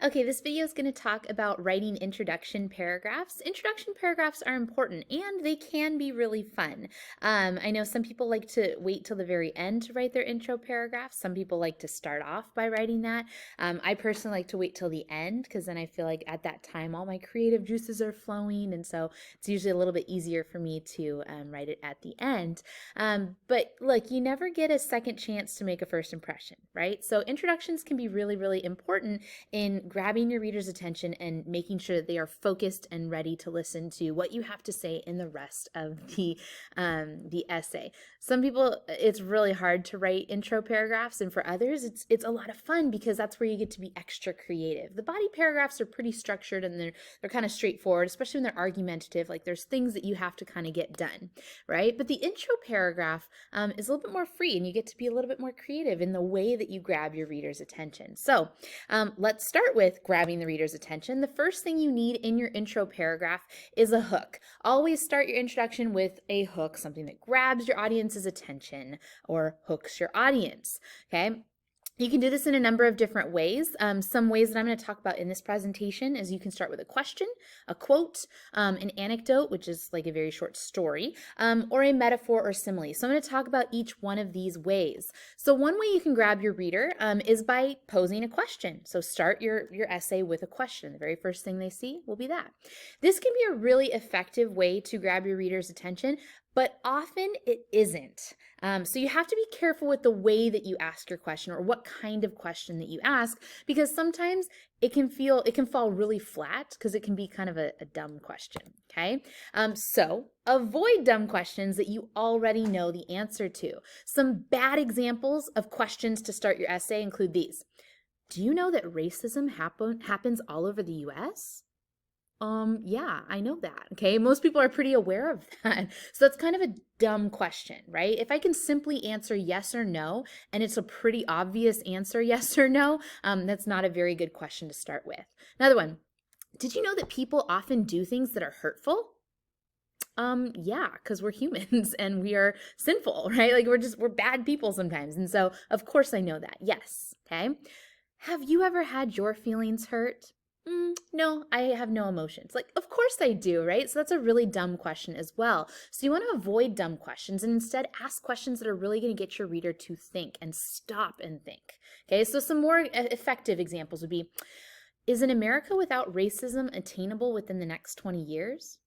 Okay, this video is going to talk about writing introduction paragraphs. Introduction paragraphs are important and they can be really fun. I know some people like to wait till the very end to write their intro paragraphs. Some people like to start off by writing that. I personally like to wait till the end because then I feel like at that time all my creative juices are flowing, and so it's usually a little bit easier for me to write it at the end. But look, you never get a second chance to make a first impression, right? So introductions can be really, really important in grabbing your reader's attention and making sure that they are focused and ready to listen to what you have to say in the rest of the essay. Some people, it's really hard to write intro paragraphs, and for others, it's a lot of fun because that's where you get to be extra creative. The body paragraphs are pretty structured and they're kind of straightforward, especially when they're argumentative. Like there's things that you have to kind of get done, right? But the intro paragraph is a little bit more free, and you get to be a little bit more creative in the way that you grab your reader's attention. So let's start with grabbing the reader's attention. The first thing you need in your intro paragraph is a hook. Always start your introduction with a hook, something that grabs your audience's attention or hooks your audience, okay? You can do this in a number of different ways. Some ways that I'm going to talk about in this presentation is you can start with a question, a quote, an anecdote, which is like a very short story, or a metaphor or simile. So I'm going to talk about each one of these ways. So one way you can grab your reader is by posing a question. So start your essay with a question. The very first thing they see will be that. This can be a really effective way to grab your reader's attention, but often it isn't. So you have to be careful with the way that you ask your question or what kind of question that you ask, because sometimes it can fall really flat because it can be kind of a dumb question, okay? So avoid dumb questions that you already know the answer to. Some bad examples of questions to start your essay include these. Do you know that racism happens all over the US? Yeah, I know that. Okay. Most people are pretty aware of that. So that's kind of a dumb question, right? If I can simply answer yes or no, and it's a pretty obvious answer, yes or no, that's not a very good question to start with. Another one. Did you know that people often do things that are hurtful? Yeah, because we're humans and we are sinful, right? Like we're bad people sometimes. And so, of course, I know that. Yes. Okay. Have you ever had your feelings hurt? No, I have no emotions. Like, of course I do, right? So that's a really dumb question as well. So you want to avoid dumb questions and instead ask questions that are really going to get your reader to think and stop and think. Okay, so some more effective examples would be, is an America without racism attainable within the next 20 years?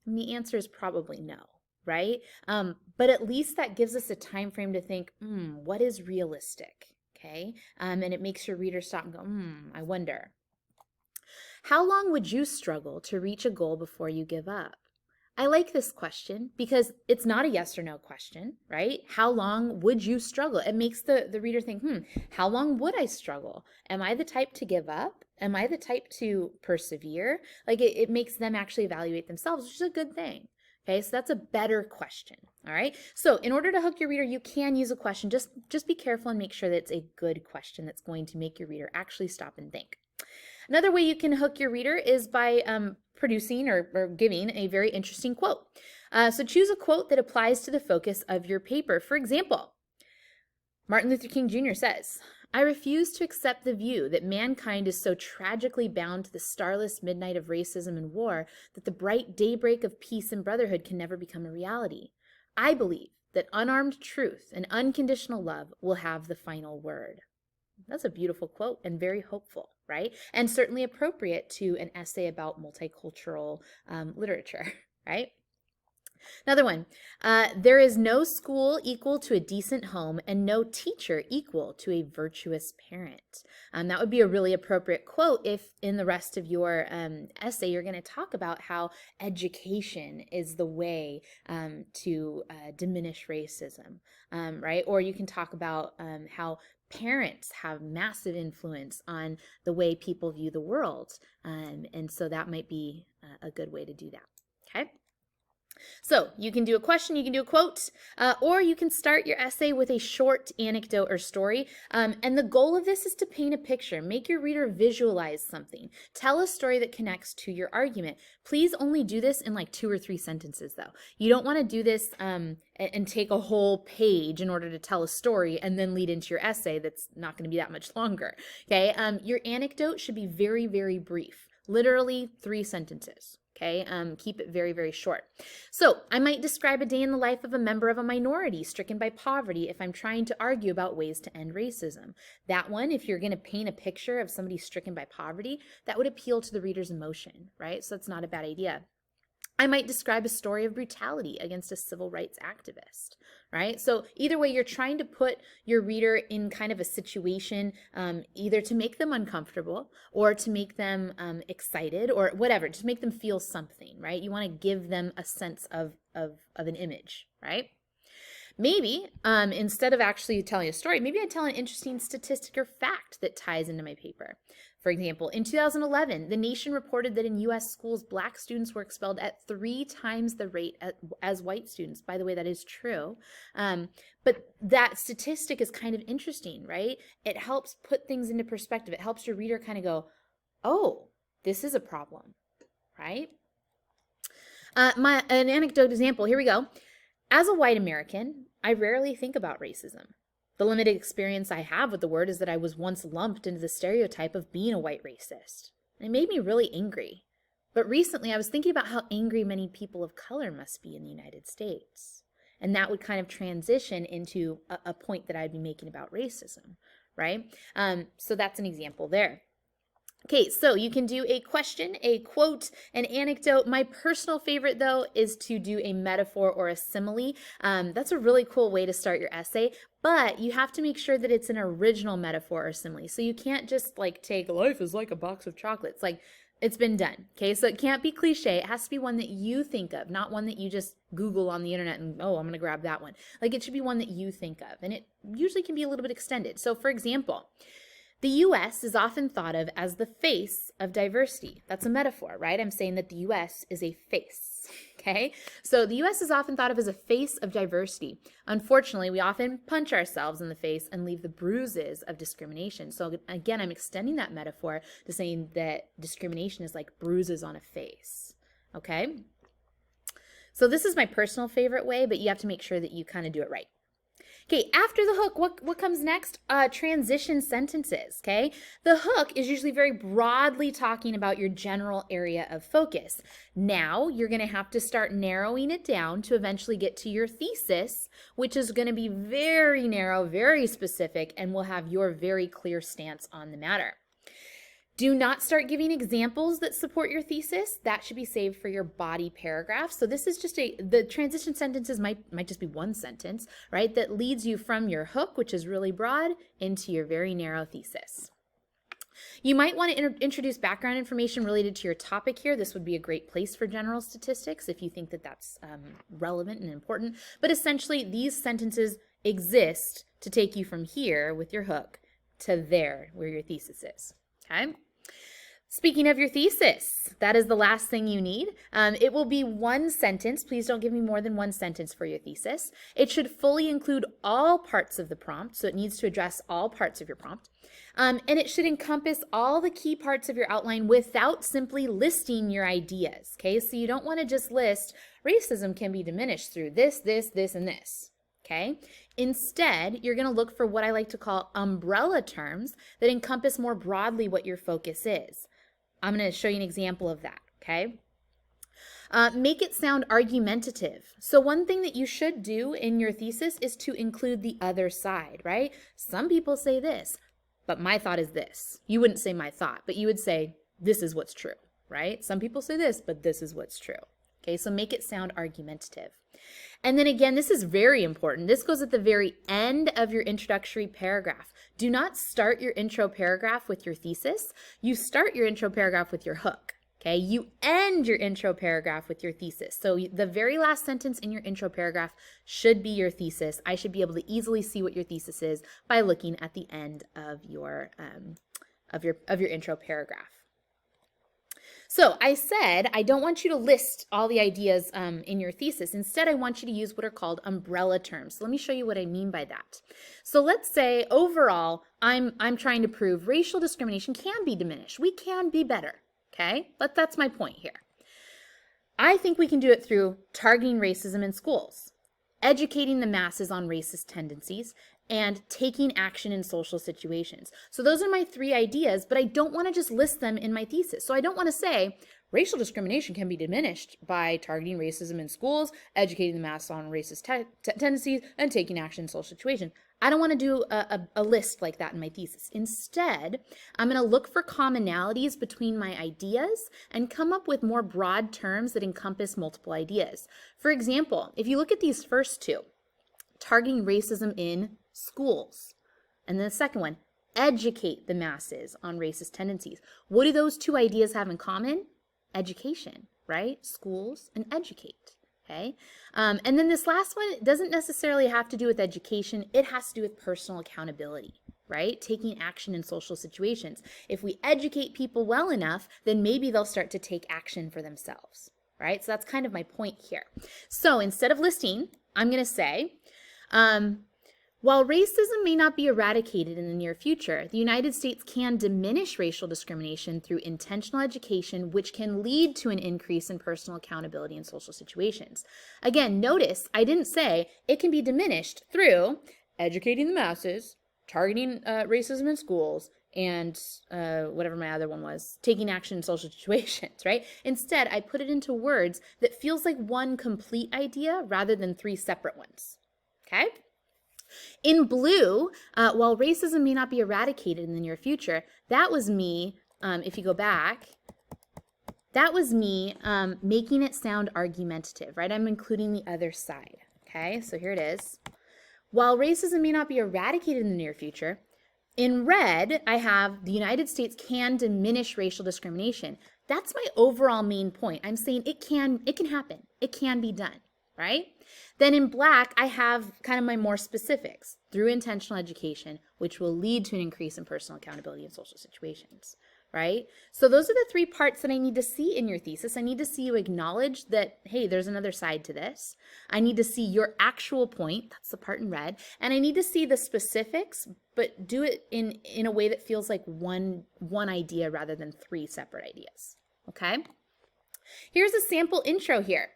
And the answer is probably no, right? But at least that gives us a time frame to think, what is realistic? Okay, and it makes your reader stop and go, I wonder. How long would you struggle to reach a goal before you give up? I like this question because it's not a yes or no question, right? How long would you struggle? It makes the reader think, how long would I struggle? Am I the type to give up? Am I the type to persevere? Like it makes them actually evaluate themselves, which is a good thing. Okay, so that's a better question. All right. So in order to hook your reader, you can use a question. Just be careful and make sure that it's a good question that's going to make your reader actually stop and think. Another way you can hook your reader is by producing or giving a very interesting quote. So choose a quote that applies to the focus of your paper. For example, Martin Luther King Jr. says, I refuse to accept the view that mankind is so tragically bound to the starless midnight of racism and war that the bright daybreak of peace and brotherhood can never become a reality. I believe that unarmed truth and unconditional love will have the final word. That's a beautiful quote and very hopeful, right? And certainly appropriate to an essay about multicultural literature, right? Another one, there is no school equal to a decent home and no teacher equal to a virtuous parent. That would be a really appropriate quote if in the rest of your essay you're going to talk about how education is the way to diminish racism, right? Or you can talk about how parents have massive influence on the way people view the world. And so that might be a good way to do that. Okay. So you can do a question, you can do a quote, or you can start your essay with a short anecdote or story. And the goal of this is to paint a picture, make your reader visualize something, tell a story that connects to your argument. Please only do this in like 2 or 3 sentences though. You don't want to do this and take a whole page in order to tell a story and then lead into your essay that's not going to be that much longer. Okay, your anecdote should be very, very brief, literally 3 sentences. Okay, keep it very, very short. So I might describe a day in the life of a member of a minority stricken by poverty if I'm trying to argue about ways to end racism. That one, if you're going to paint a picture of somebody stricken by poverty, that would appeal to the reader's emotion, right? So that's not a bad idea. I might describe a story of brutality against a civil rights activist, right? So either way, you're trying to put your reader in kind of a situation, either to make them uncomfortable or to make them excited or whatever, just make them feel something, right? You want to give them a sense of an image, right? Maybe instead of actually telling a story, maybe I tell an interesting statistic or fact that ties into my paper. For example, in 2011, the Nation reported that in U.S. schools, Black students were expelled at 3 times the rate as white students. By the way, that is true. But that statistic is kind of interesting, right? It helps put things into perspective. It helps your reader kind of go, oh, this is a problem, right? An anecdote example, here we go. As a white American, I rarely think about racism. The limited experience I have with the word is that I was once lumped into the stereotype of being a white racist. It made me really angry. But recently I was thinking about how angry many people of color must be in the United States. And that would kind of transition into a point that I'd be making about racism, right? So that's an example there. Okay, so you can do a question, a quote, an anecdote. My personal favorite, though, is to do a metaphor or a simile. That's a really cool way to start your essay, but you have to make sure that it's an original metaphor or simile. So you can't just like take life is like a box of chocolates. Like it's been done, okay? So it can't be cliche. It has to be one that you think of, not one that you just Google on the internet and, oh, I'm going to grab that one. Like it should be one that you think of, and it usually can be a little bit extended. So for example, the U.S. is often thought of as the face of diversity. That's a metaphor, right? I'm saying that the U.S. is a face, okay? So the U.S. is often thought of as a face of diversity. Unfortunately, we often punch ourselves in the face and leave the bruises of discrimination. So again, I'm extending that metaphor to saying that discrimination is like bruises on a face, okay? So this is my personal favorite way, but you have to make sure that you kind of do it right. Okay, after the hook, what comes next? Transition sentences, okay? The hook is usually very broadly talking about your general area of focus. Now, you're going to have to start narrowing it down to eventually get to your thesis, which is going to be very narrow, very specific, and will have your very clear stance on the matter. Do not start giving examples that support your thesis. That should be saved for your body paragraph. So this is just the transition sentences might just be one sentence, right? That leads you from your hook, which is really broad, into your very narrow thesis. You might want to introduce background information related to your topic here. This would be a great place for general statistics if you think that that's relevant and important. But essentially, these sentences exist to take you from here with your hook to there where your thesis is, okay? Speaking of your thesis, that is the last thing you need. It will be one sentence. Please don't give me more than one sentence for your thesis. It should fully include all parts of the prompt, so it needs to address all parts of your prompt. And it should encompass all the key parts of your outline without simply listing your ideas, okay? So you don't want to just list racism can be diminished through this, this, this, and this. Okay. Instead, you're going to look for what I like to call umbrella terms that encompass more broadly what your focus is. I'm going to show you an example of that. Okay. Make it sound argumentative. So one thing that you should do in your thesis is to include the other side, right? Some people say this, but my thought is this. You wouldn't say my thought, but you would say this is what's true, right? Some people say this, but this is what's true. Okay, so make it sound argumentative. And then again, this is very important. This goes at the very end of your introductory paragraph. Do not start your intro paragraph with your thesis. You start your intro paragraph with your hook. Okay, you end your intro paragraph with your thesis. So the very last sentence in your intro paragraph should be your thesis. I should be able to easily see what your thesis is by looking at the end of your intro paragraph. So I said, I don't want you to list all the ideas in your thesis. Instead, I want you to use what are called umbrella terms. So let me show you what I mean by that. So let's say overall, I'm trying to prove racial discrimination can be diminished. We can be better, okay? But that's my point here. I think we can do it through targeting racism in schools, educating the masses on racist tendencies, and taking action in social situations. So those are my 3 ideas, but I don't want to just list them in my thesis. So I don't want to say racial discrimination can be diminished by targeting racism in schools, educating the masses on racist tendencies, and taking action in social situations. I don't want to do a list like that in my thesis. Instead, I'm going to look for commonalities between my ideas and come up with more broad terms that encompass multiple ideas. For example, if you look at these first 2, targeting racism in schools, and then the second one, educate the masses on racist tendencies. What do those 2 ideas have in common? Education, right? Schools and educate. Okay. And then this last one doesn't necessarily have to do with education. It has to do with personal accountability, right? Taking action in social situations. If we educate people well enough, then maybe they'll start to take action for themselves, right? So that's kind of my point here. So instead of listing, I'm going to say, while racism may not be eradicated in the near future, the United States can diminish racial discrimination through intentional education, which can lead to an increase in personal accountability in social situations. Again, notice I didn't say it can be diminished through educating the masses, targeting racism in schools, and whatever my other one was, taking action in social situations, right? Instead, I put it into words that feels like one complete idea rather than 3 separate ones, okay? In blue, while racism may not be eradicated in the near future, that was me, if you go back, that was me making it sound argumentative, right? I'm including the other side, okay? So here it is. While racism may not be eradicated in the near future, in red, I have the United States can diminish racial discrimination. That's my overall main point. I'm saying it can happen. It can be done, right? Then in black, I have kind of my more specifics through intentional education, which will lead to an increase in personal accountability in social situations, right? So those are the 3 parts that I need to see in your thesis. I need to see you acknowledge that, hey, there's another side to this. I need to see your actual point, that's the part in red, and I need to see the specifics, but do it in a way that feels like one idea rather than 3 separate ideas, okay? Here's a sample intro here.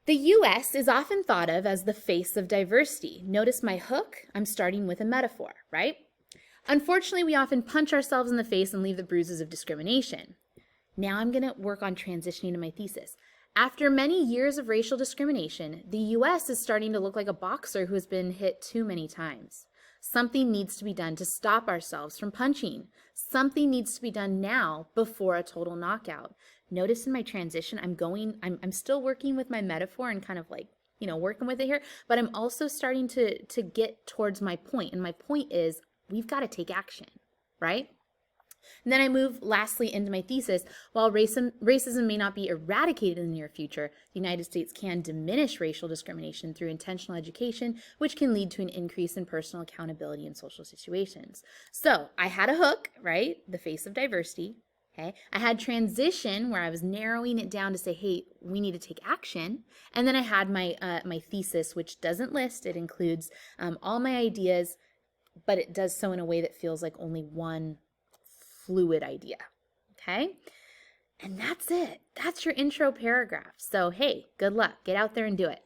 The U.S. is often thought of as the face of diversity. Notice my hook, I'm starting with a metaphor, right? Unfortunately, we often punch ourselves in the face and leave the bruises of discrimination. Now I'm going to work on transitioning to my thesis. After many years of racial discrimination, the U.S. is starting to look like a boxer who has been hit too many times. Something needs to be done to stop ourselves from punching. Something needs to be done now before a total knockout. Notice in my transition, I'm still working with my metaphor and kind of like, working with it here, but I'm also starting to get towards my point. And my point is we've got to take action, right? And then I move lastly into my thesis. While racism may not be eradicated in the near future, the United States can diminish racial discrimination through intentional education, which can lead to an increase in personal accountability in social situations. So I had a hook, right? The face of diversity. Okay. I had transition where I was narrowing it down to say, hey, we need to take action. And then I had my my thesis, which doesn't list. It includes all my ideas, but it does so in a way that feels like only one fluid idea. Okay. And that's it. That's your intro paragraph. So, hey, good luck. Get out there and do it.